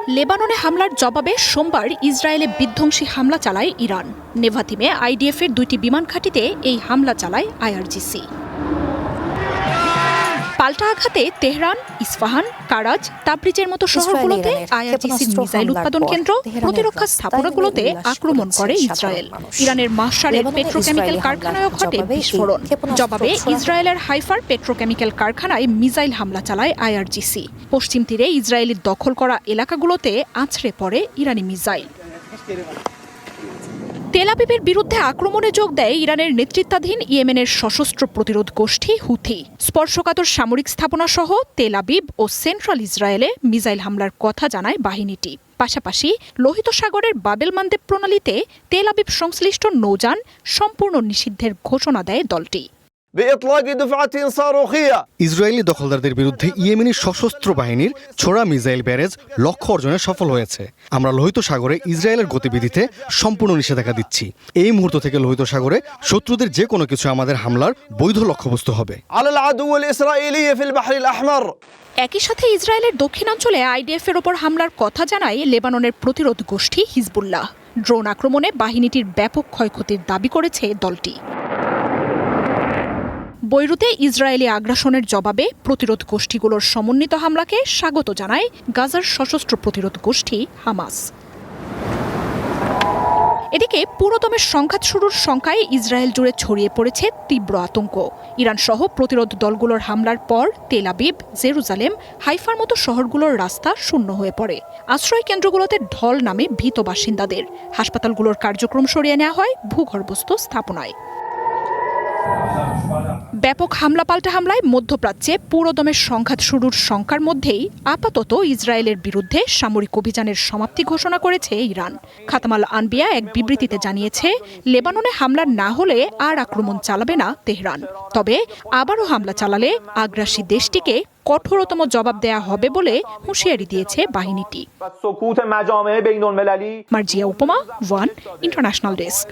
লেবাননে হামলার জবাবে সোমবার ইসরায়েলে বিধ্বংসী হামলা চালায় ইরান। নেভাতিমে আইডিএফের ২টি বিমান ঘাঁটিতে এই হামলা চালায় আইআরজিসি। পাল্টা আঘাতে তেহরান, ইস্পাহান, কারাজ, তাবরিজের মতো শহরগুলোতে আইআরজিসির মিসাইল উৎপাদন কেন্দ্র, প্রতিরক্ষা স্থাপনাগুলোতে আক্রমণ করে ইসরায়েল। ইরানের মাশারের পেট্রোকেমিক্যাল কারখানায়ও ঘটে বিস্ফোরণ। জবাবে ইসরায়েলের হাইফার পেট্রোকেমিক্যাল কারখানায় মিসাইল হামলা চালায় আইআরজিসি। পশ্চিম তীরে ইসরায়েলি দখল করা এলাকাগুলোতে আছড়ে পড়ে ইরানি মিসাইল। তেল আবিবের বিরুদ্ধে আক্রমণে যোগ দেয় ইরানের নেতৃত্বাধীন ইয়েমেনের সশস্ত্র প্রতিরোধ গোষ্ঠী হুথি। স্পর্শকাতর সামরিক স্থাপনা সহ তেল আবিব ও সেন্ট্রাল ইসরায়েলে মিসাইল হামলার কথা জানায় বাহিনীটি। পাশাপাশি লোহিত সাগরের বাবেল মান্দেব প্রণালীতে তেল আবিব সংশ্লিষ্ট নৌযান সম্পূর্ণ নিষিদ্ধের ঘোষণা দেয় দলটি। ইসরায়েলি দখলদারদের বিরুদ্ধে ইয়েমেনি সশস্ত্র বাহিনীর ছোড়া মিসাইল ব্যারেজ লক্ষ্য অর্জনে সফল হয়েছে। আমরা লোহিত সাগরে ইসরায়েলের গতিবিধিতে সম্পূর্ণ নিষেধাজ্ঞা দিচ্ছি। এই মুহূর্ত থেকে লোহিত সাগরে শত্রুদের যে কোনো কিছু আমাদের হামলার বৈধ লক্ষ্যবস্তু হবে। একই সাথে ইসরায়েলের দক্ষিণাঞ্চলে আইডিএফের ওপর হামলার কথা জানায় লেবাননের প্রতিরোধ গোষ্ঠী হিজবুল্লাহ। ড্রোন আক্রমণে বাহিনীটির ব্যাপক ক্ষয়ক্ষতির দাবি করেছে দলটি। বৈরুতে ইসরায়েলি আগ্রাসনের জবাবে প্রতিরোধ গোষ্ঠীগুলোর সমন্বিত হামলাকে স্বাগত জানায় গাজার সশস্ত্র প্রতিরোধ গোষ্ঠী হামাস। এদিকে পুরোদমের সংঘাত শুরুর শঙ্কায় ইসরায়েল জুড়ে ছড়িয়ে পড়েছে তীব্র আতঙ্ক। ইরান সহ প্রতিরোধ দলগুলোর হামলার পর তেল আবিব, জেরুজালেম, হাইফার মতো শহরগুলোর রাস্তা শূন্য হয়ে পড়ে। আশ্রয় কেন্দ্রগুলোতে ঢল নামে ভীত বাসিন্দাদের। হাসপাতালগুলোর কার্যক্রম সরিয়ে নেওয়া হয় ভূগর্ভস্থ স্থাপনায়। ব্যাপক হামলা পাল্টা হামলায় মধ্যপ্রাচ্যে পুরোদমের সংঘাত শুরুর শঙ্কার মধ্যেই আপাতত ইসরায়েলের বিরুদ্ধে সামরিক অভিযানের সমাপ্তি ঘোষণা করেছে ইরান। খাতামাল আনবিয়া এক বিবৃতিতে জানিয়েছে, লেবাননে হামলা না হলে আর আক্রমণ চালাবে না তেহরান। তবে আবারও হামলা চালালে আগ্রাসী দেশটিকে কঠোরতম জবাব দেয়া হবে বলে হুঁশিয়ারি দিয়েছে বাহিনীটি। মার্জিয়া উপমা, ওয়ান ইন্টারন্যাশনাল ডেস্ক।